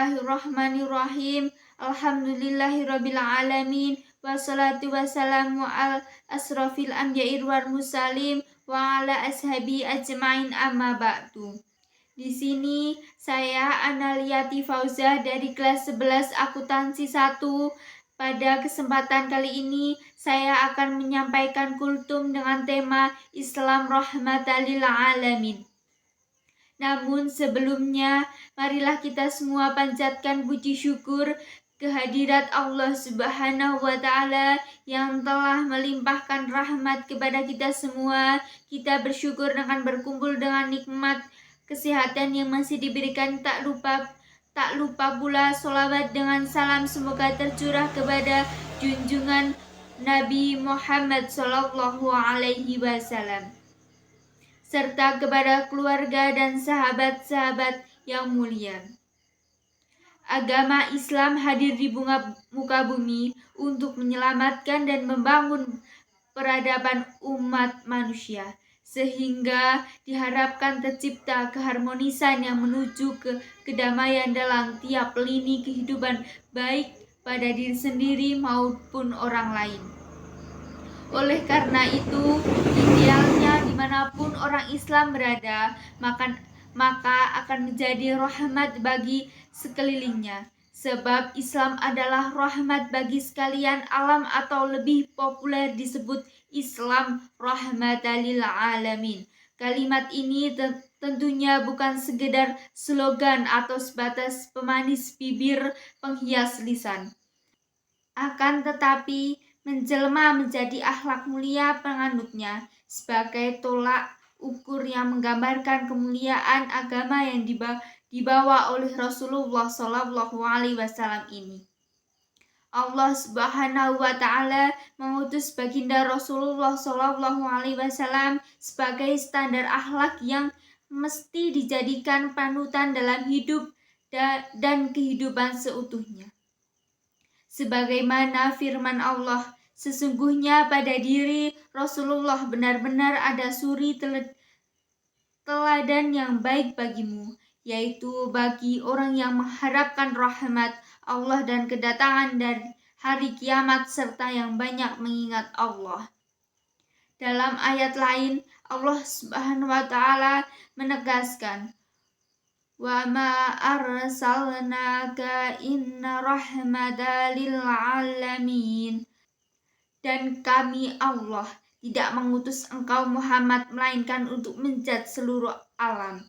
Bismillahirrahmanirrahim. Alhamdulillahirabbil alamin. Wassalatu wassalamu ala asrofil anbiya'i wal mursalin wa ala ashabi ajmain, amma ba'du. Di sini saya Analiyati Fauzah dari kelas 11 akuntansi 1. Pada kesempatan kali ini saya akan menyampaikan kultum dengan tema Islam rahmatan lil alamin. Namun sebelumnya, marilah kita semua panjatkan puji syukur kehadirat Allah Subhanahu wa Ta'ala yang telah melimpahkan rahmat kepada kita semua. Kita bersyukur dengan berkumpul dengan nikmat kesehatan yang masih diberikan. Tak lupa pula sholawat dengan salam semoga tercurah kepada junjungan Nabi Muhammad Sallallahu Alaihi Wasallam serta kepada keluarga dan sahabat-sahabat yang mulia. Agama Islam hadir di muka bumi untuk menyelamatkan dan membangun peradaban umat manusia, sehingga diharapkan tercipta keharmonisan yang menuju ke kedamaian dalam tiap lini kehidupan, baik pada diri sendiri maupun orang lain. Oleh karena itu, idealnya dimanapun orang Islam berada, maka akan menjadi rahmat bagi sekelilingnya. Sebab Islam adalah rahmat bagi sekalian alam, atau lebih populer disebut Islam rahmatan lil alamin. Kalimat ini tentunya bukan sekedar slogan atau sebatas pemanis bibir penghias lisan. Akan tetapi menjelma menjadi akhlak mulia penganutnya sebagai tolak ukur yang menggambarkan kemuliaan agama yang dibawa oleh Rasulullah Shallallahu Alaihi Wasallam ini. Allah Subhanahu wa Ta'ala mengutus baginda Rasulullah Shallallahu Alaihi Wasallam sebagai standar akhlak yang mesti dijadikan panutan dalam hidup dan kehidupan seutuhnya. Sebagaimana firman Allah, sesungguhnya pada diri Rasulullah benar-benar ada suri teladan yang baik bagimu, yaitu bagi orang yang mengharapkan rahmat Allah dan kedatangan dari hari kiamat, serta yang banyak mengingat Allah. Dalam ayat lain, Allah Subhanahu wa Ta'ala menegaskan, wa ma arsalnaka inna rahmatan lil alamin. Dan kami Allah tidak mengutus engkau Muhammad melainkan untuk menjat seluruh alam.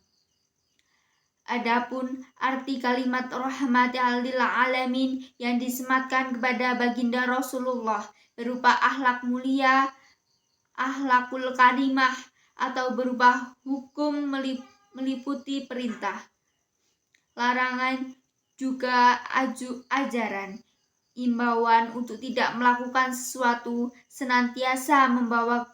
Adapun arti kalimat rahmatan lil alamin yang disematkan kepada baginda Rasulullah berupa akhlak mulia, akhlakul karimah, atau berupa hukum meliputi perintah, larangan, juga ajaran, imbauan untuk tidak melakukan sesuatu, senantiasa membawa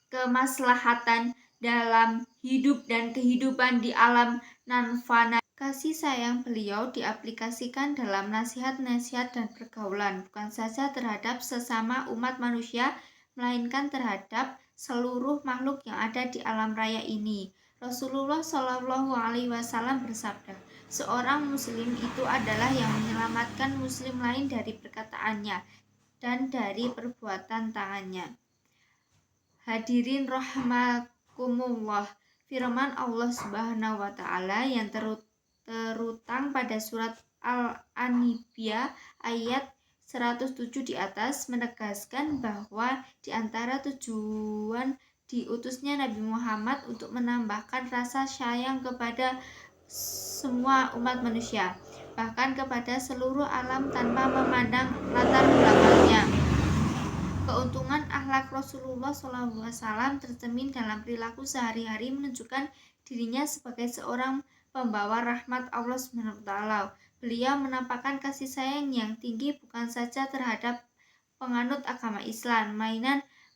kemaslahatan dalam hidup dan kehidupan di alam nan fana. Kasih sayang beliau diaplikasikan dalam nasihat-nasihat dan pergaulan, bukan saja terhadap sesama umat manusia, melainkan terhadap seluruh makhluk yang ada di alam raya ini. Rasulullah Shallallahu Alaihi Wasallam bersabda, seorang muslim itu adalah yang menyelamatkan muslim lain dari perkataannya dan dari perbuatan tangannya. Hadirin rahimakumullah, firman Allah Subhanahu wa Ta'ala yang terutang pada surat Al-Anbiya ayat 107 di atas menegaskan bahwa di antara tujuan diutusnya Nabi Muhammad untuk menambahkan rasa sayang kepada semua umat manusia, bahkan kepada seluruh alam tanpa memandang latar belakangnya. Keuntungan akhlak Rasulullah SAW tercermin dalam perilaku sehari-hari, menunjukkan dirinya sebagai seorang pembawa rahmat Allah SWT. Beliau menampakkan kasih sayang yang tinggi bukan saja terhadap penganut agama Islam,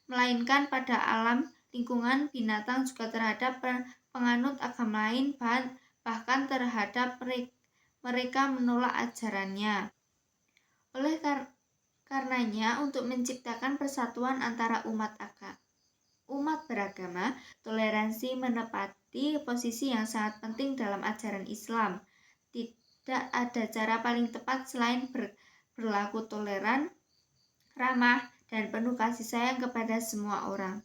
melainkan pada alam, lingkungan, binatang, juga terhadap penganut agama lain, bahkan terhadap mereka menolak ajarannya. Oleh karenanya, untuk menciptakan persatuan antara umat beragama, toleransi menepati posisi yang sangat penting dalam ajaran Islam. tidak ada cara paling tepat selain berlaku toleran, ramah, dan penuh kasih sayang kepada semua orang.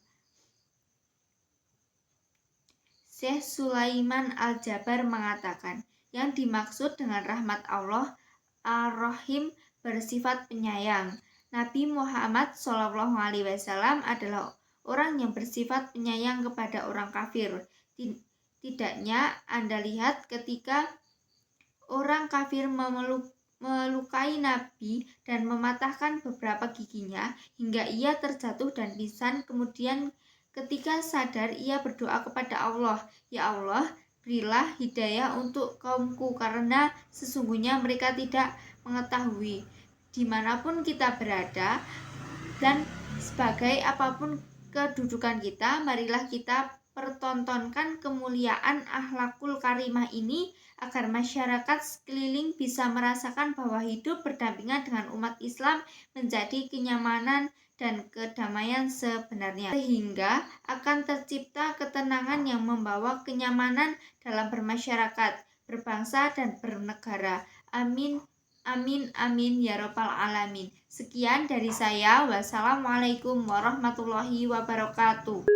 Syekh Sulaiman Al-Jabar mengatakan, yang dimaksud dengan rahmat Allah Ar-Rahim bersifat penyayang. Nabi Muhammad SAW adalah orang yang bersifat penyayang kepada orang kafir. Tidaknya Anda lihat ketika orang kafir melukai Nabi dan mematahkan beberapa giginya hingga ia terjatuh dan pingsan, kemudian ketika sadar ia berdoa kepada Allah, "Ya Allah, berilah hidayah untuk kaumku karena sesungguhnya mereka tidak mengetahui." Dimanapun kita berada dan sebagai apapun kedudukan kita, marilah kita pertontonkan kemuliaan akhlakul karimah ini agar masyarakat sekeliling bisa merasakan bahwa hidup berdampingan dengan umat Islam menjadi kenyamanan dan kedamaian sebenarnya, sehingga akan tercipta ketenangan yang membawa kenyamanan dalam bermasyarakat, berbangsa, dan bernegara. Amin, amin, amin, ya robbal alamin. Sekian dari saya. Wassalamualaikum warahmatullahi wabarakatuh.